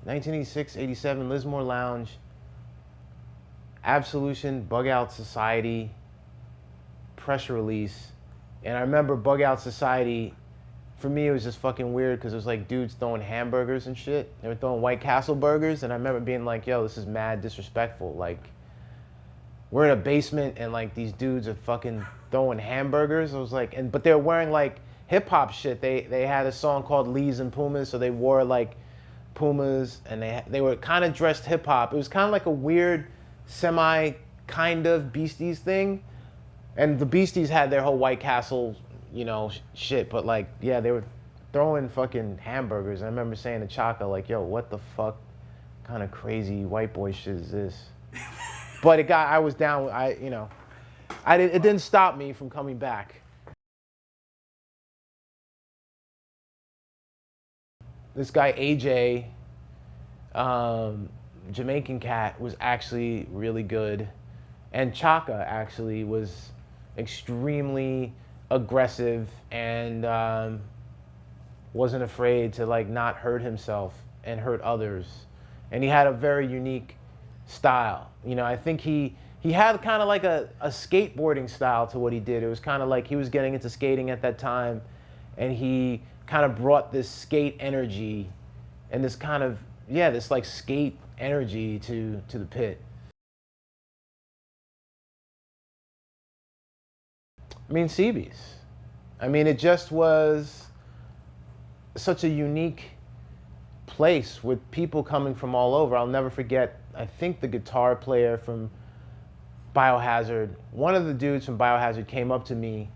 1986, 87, Lismore Lounge, Absolution, Bug Out Society, Pressure Release. And I remember Bug Out Society, for me, it was just fucking weird because it was like dudes throwing hamburgers and shit. They were throwing White Castle burgers, and I remember being like, yo, this is mad disrespectful. Like, we're in a basement and like these dudes are fucking throwing hamburgers. I was like, but they were wearing like hip hop shit. They had a song called Lees and Pumas, so they wore like Pumas, and they were kind of dressed hip hop. It was kind of like a weird semi kind of Beasties thing. And the Beasties had their whole White Castle, you know, shit, but like, yeah, they were throwing fucking hamburgers. I remember saying to Chaka, like, yo, what the fuck kind of crazy white boy shit is this? But I was down, it didn't stop me from coming back. This guy, AJ, Jamaican cat, was actually really good. And Chaka actually was extremely aggressive and wasn't afraid to like not hurt himself and hurt others. And he had a very unique style. You know, I think he had kind of like a skateboarding style to what he did. It was kind of like he was getting into skating at that time, and he kind of brought this skate energy and this kind of, yeah, this like skate energy to the pit. I mean, CB's. I mean, it just was such a unique place with people coming from all over. I'll never forget, I think the guitar player from Biohazard, one of the dudes from Biohazard came up to me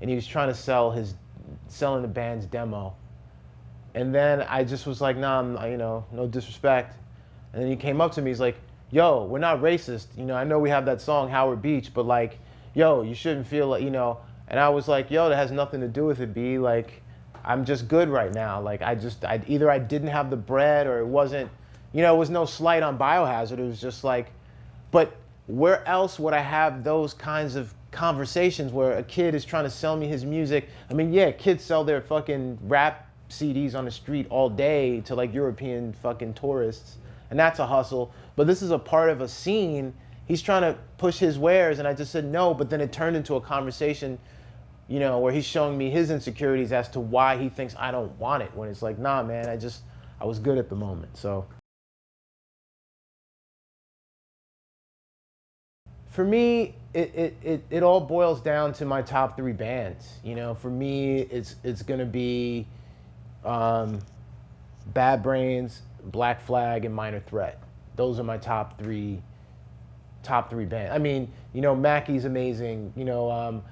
and he was trying to selling the band's demo. And then I just was like, nah, no disrespect. And then he came up to me, he's like, yo, we're not racist. You know, I know we have that song, Howard Beach, but like, yo, you shouldn't feel like, you know. And I was like, yo, that has nothing to do with it, B. Like, I'm just good right now. Like, either I didn't have the bread or it wasn't, you know, it was no slight on Biohazard. It was just like, but where else would I have those kinds of conversations where a kid is trying to sell me his music? I mean, yeah, kids sell their fucking rap CDs on the street all day to like European fucking tourists, and that's a hustle. But this is a part of a scene. He's trying to push his wares, and I just said no, but then it turned into a conversation, you know, where he's showing me his insecurities as to why he thinks I don't want it, when it's like, nah, man, I was good at the moment, so. For me, it all boils down to my top three bands. You know, for me, it's gonna be Bad Brains, Black Flag, and Minor Threat. Those are my top three bands. I mean, you know, Mackey's amazing. You know,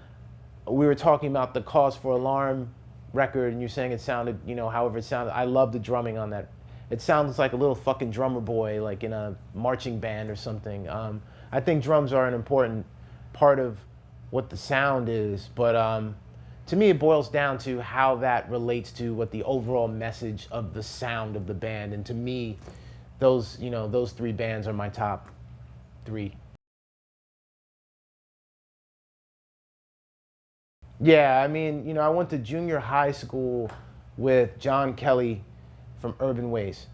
we were talking about the Cause for Alarm record, and you're saying it sounded, you know, however it sounded. I love the drumming on that. It sounds like a little fucking drummer boy, like in a marching band or something. I think drums are an important part of what the sound is, but to me it boils down to how that relates to what the overall message of the sound of the band. And to me, those three bands are my top three. Yeah, I mean, you know, I went to junior high school with John Kelly from Urban Waste,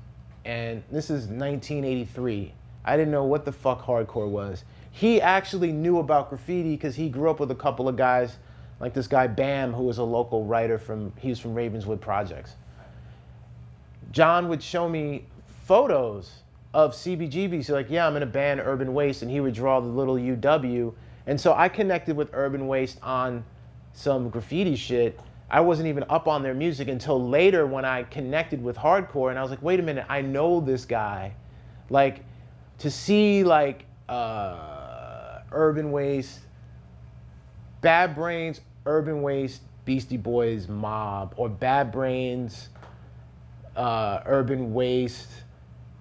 and this is 1983. I didn't know what the fuck hardcore was. He actually knew about graffiti because he grew up with a couple of guys, like this guy Bam, who was a local writer he was from Ravenswood Projects. John would show me photos of CBGBs. So like, yeah, I'm in a band, Urban Waste, and he would draw the little UW. And so I connected with Urban Waste on some graffiti shit. I wasn't even up on their music until later when I connected with hardcore, and I was like, wait a minute, I know this guy. Like, to see like Urban Waste, Bad Brains, Urban Waste, Beastie Boys, Mob, or Bad Brains, Urban Waste,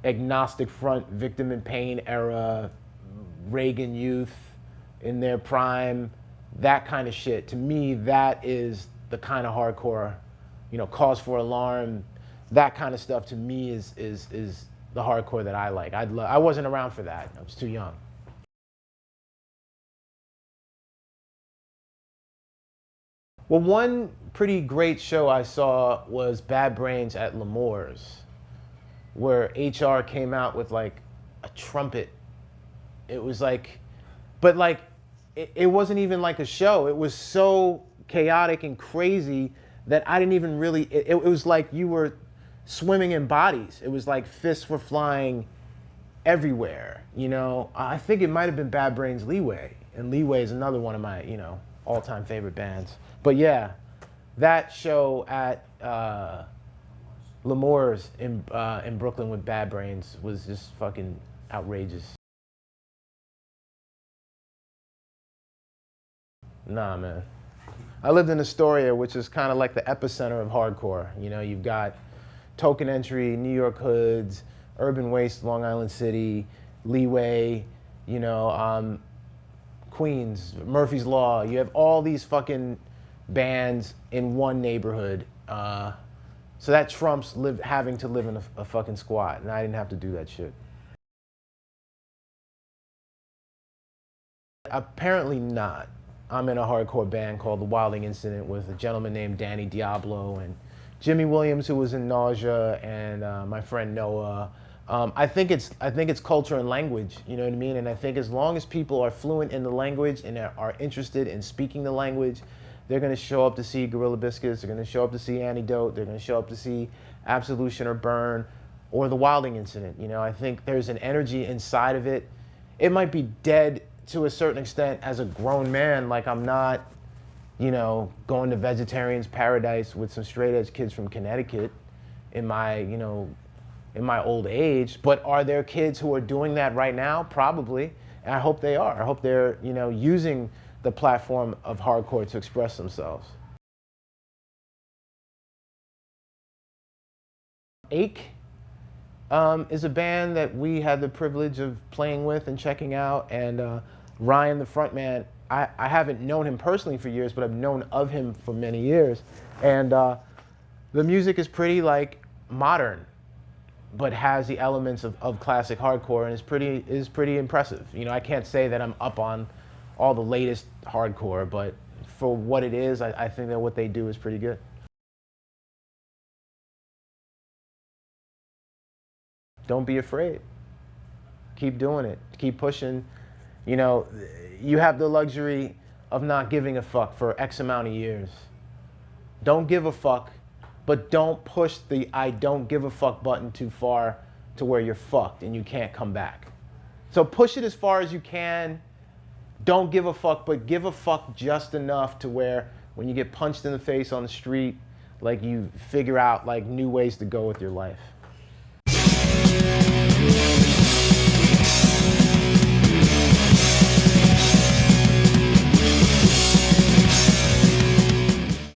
Agnostic Front, Victim in Pain era, Reagan Youth in their prime, that kind of shit. To me, that is the kind of hardcore, you know, Cause for Alarm, that kind of stuff to me is the hardcore that I like. I wasn't around for that. I was too young. Well, one pretty great show I saw was Bad Brains at L'Amour's. where HR came out with like a trumpet. It was like, but like, it wasn't even like a show. It was so chaotic and crazy that I didn't even really, it was like you were swimming in bodies. It was like fists were flying everywhere, you know? I think it might have been Bad Brains Leeway, and Leeway is another one of my, you know, all-time favorite bands. But yeah, that show at L'Amour's in Brooklyn with Bad Brains was just fucking outrageous. Nah, man. I lived in Astoria, which is kind of like the epicenter of hardcore. You know, you've got Token Entry, New York Hoods, Urban Waste, Long Island City, Leeway, you know, Queens, Murphy's Law. You have all these fucking bands in one neighborhood. So that trumps having to live in a fucking squat, and I didn't have to do that shit. Apparently not. I'm in a hardcore band called The Wilding Incident with a gentleman named Danny Diablo and Jimmy Williams, who was in Nausea, and my friend Noah. I think it's culture and language, you know what I mean? And I think as long as people are fluent in the language and are interested in speaking the language, they're gonna show up to see Gorilla Biscuits, they're gonna show up to see Antidote, they're gonna show up to see Absolution or Burn or The Wilding Incident. You know, I think there's an energy inside of it. It might be dead to a certain extent as a grown man, like I'm not, you know, going to Vegetarian's Paradise with some straight edge kids from Connecticut in my, you know, in my old age. But are there kids who are doing that right now? Probably. And I hope they are. I hope they're, you know, using the platform of hardcore to express themselves. Ache is a band that we had the privilege of playing with and checking out, and Ryan, the frontman, I haven't known him personally for years, but I've known of him for many years, and the music is pretty like modern, but has the elements of classic hardcore, and is pretty impressive. You know, I can't say that I'm up on all the latest hardcore, but for what it is, I think that what they do is pretty good. Don't be afraid. Keep doing it. Keep pushing. You know, you have the luxury of not giving a fuck for X amount of years. Don't give a fuck, but don't push the I don't give a fuck button too far to where you're fucked and you can't come back. So push it as far as you can. Don't give a fuck, but give a fuck just enough to where when you get punched in the face on the street, like you figure out like new ways to go with your life.